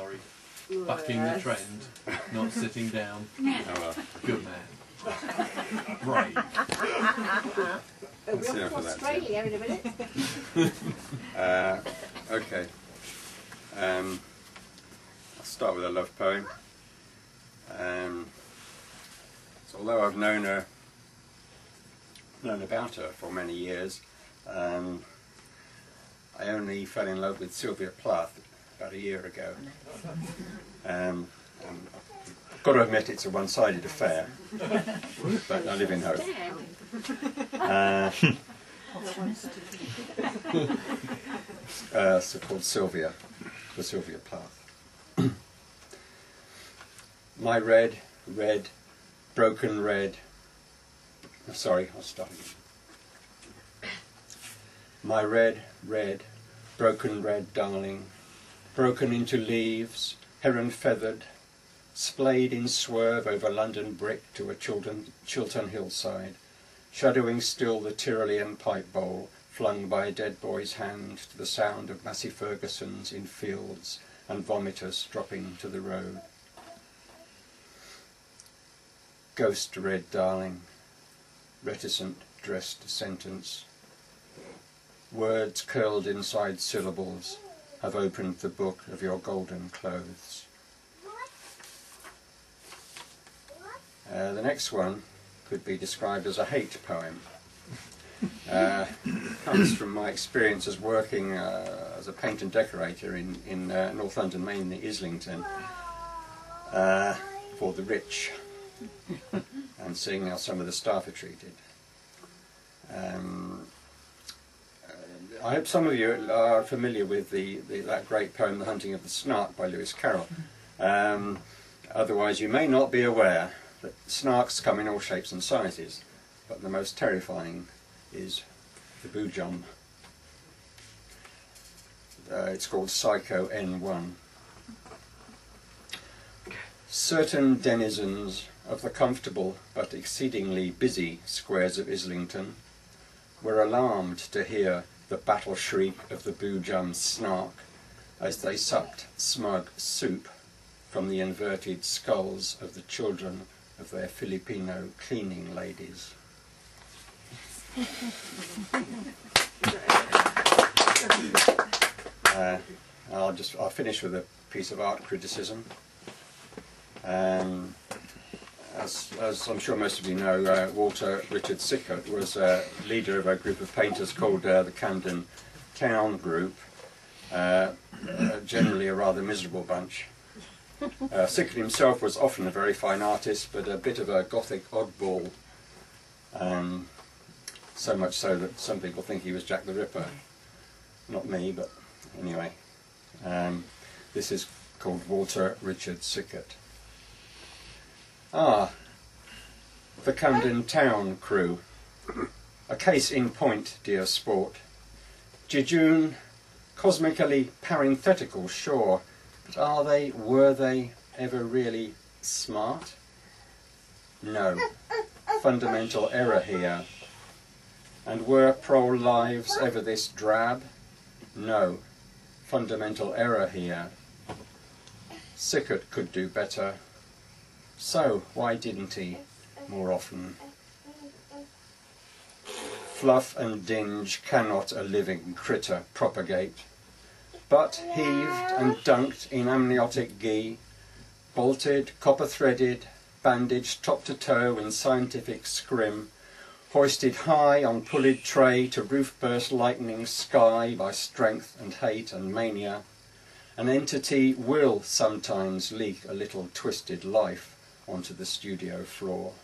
Laurie. Bucking the trend, not sitting down. Oh, well. Good man. Right. We're off to Australia in a minute. Okay. I'll start with a love poem. So although I've known about her for many years, I only fell in love with Sylvia Plath about a year ago. I've got to admit it's a one-sided affair, but I live in hope. So called Sylvia, for Sylvia Plath. My red, broken red. Sorry, I'll start again. My red, broken red darling, broken into leaves, heron feathered, splayed in swerve over London brick to a Chiltern hillside, shadowing still the Tyrolean pipe bowl flung by a dead boy's hand to the sound of Massey Ferguson's in fields and vomiters dropping to the road. Ghost red darling, reticent dressed sentence, words curled inside syllables have opened the book of your golden clothes. The next one could be described as a hate poem. Comes from my experience as working as a paint and decorator in North London, mainly Islington, for the rich, and seeing how some of the staff are treated. I hope some of you are familiar with that great poem, The Hunting of the Snark by Lewis Carroll. Otherwise you may not be aware that snarks come in all shapes and sizes, but the most terrifying is the boojum. It's called Psycho N1. Certain denizens of the comfortable but exceedingly busy squares of Islington were alarmed to hear the battle shriek of the boojum snark as they sucked smug soup from the inverted skulls of the children of their Filipino cleaning ladies. I'll finish with a piece of art criticism. As I'm sure most of you know, Walter Richard Sickert was leader of a group of painters called the Camden Town Group, generally a rather miserable bunch. Sickert himself was often a very fine artist, but a bit of a gothic oddball, so much so that some people think he was Jack the Ripper. Not me, but anyway. This is called Walter Richard Sickert. The Camden Town Crew. A case in point, dear sport. Jejune, cosmically parenthetical, sure, but were they ever really smart? No. Fundamental error here. And were pro-lives ever this drab? No. Fundamental error here. Sickert could do better. So, why didn't he more often? Fluff and dinge cannot a living critter propagate, but heaved and dunked in amniotic ghee, bolted, copper-threaded, bandaged top to toe in scientific scrim, hoisted high on pulleyed tray to roof-burst lightning sky by strength and hate and mania, an entity will sometimes leak a little twisted life onto the studio floor.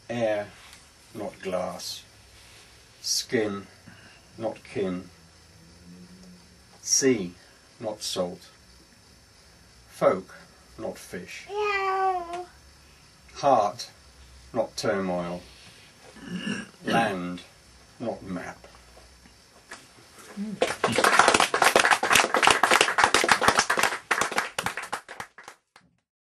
Air, not glass. Skin, not kin. Sea, not salt. Folk, not fish. Heart, not turmoil. Land, not map.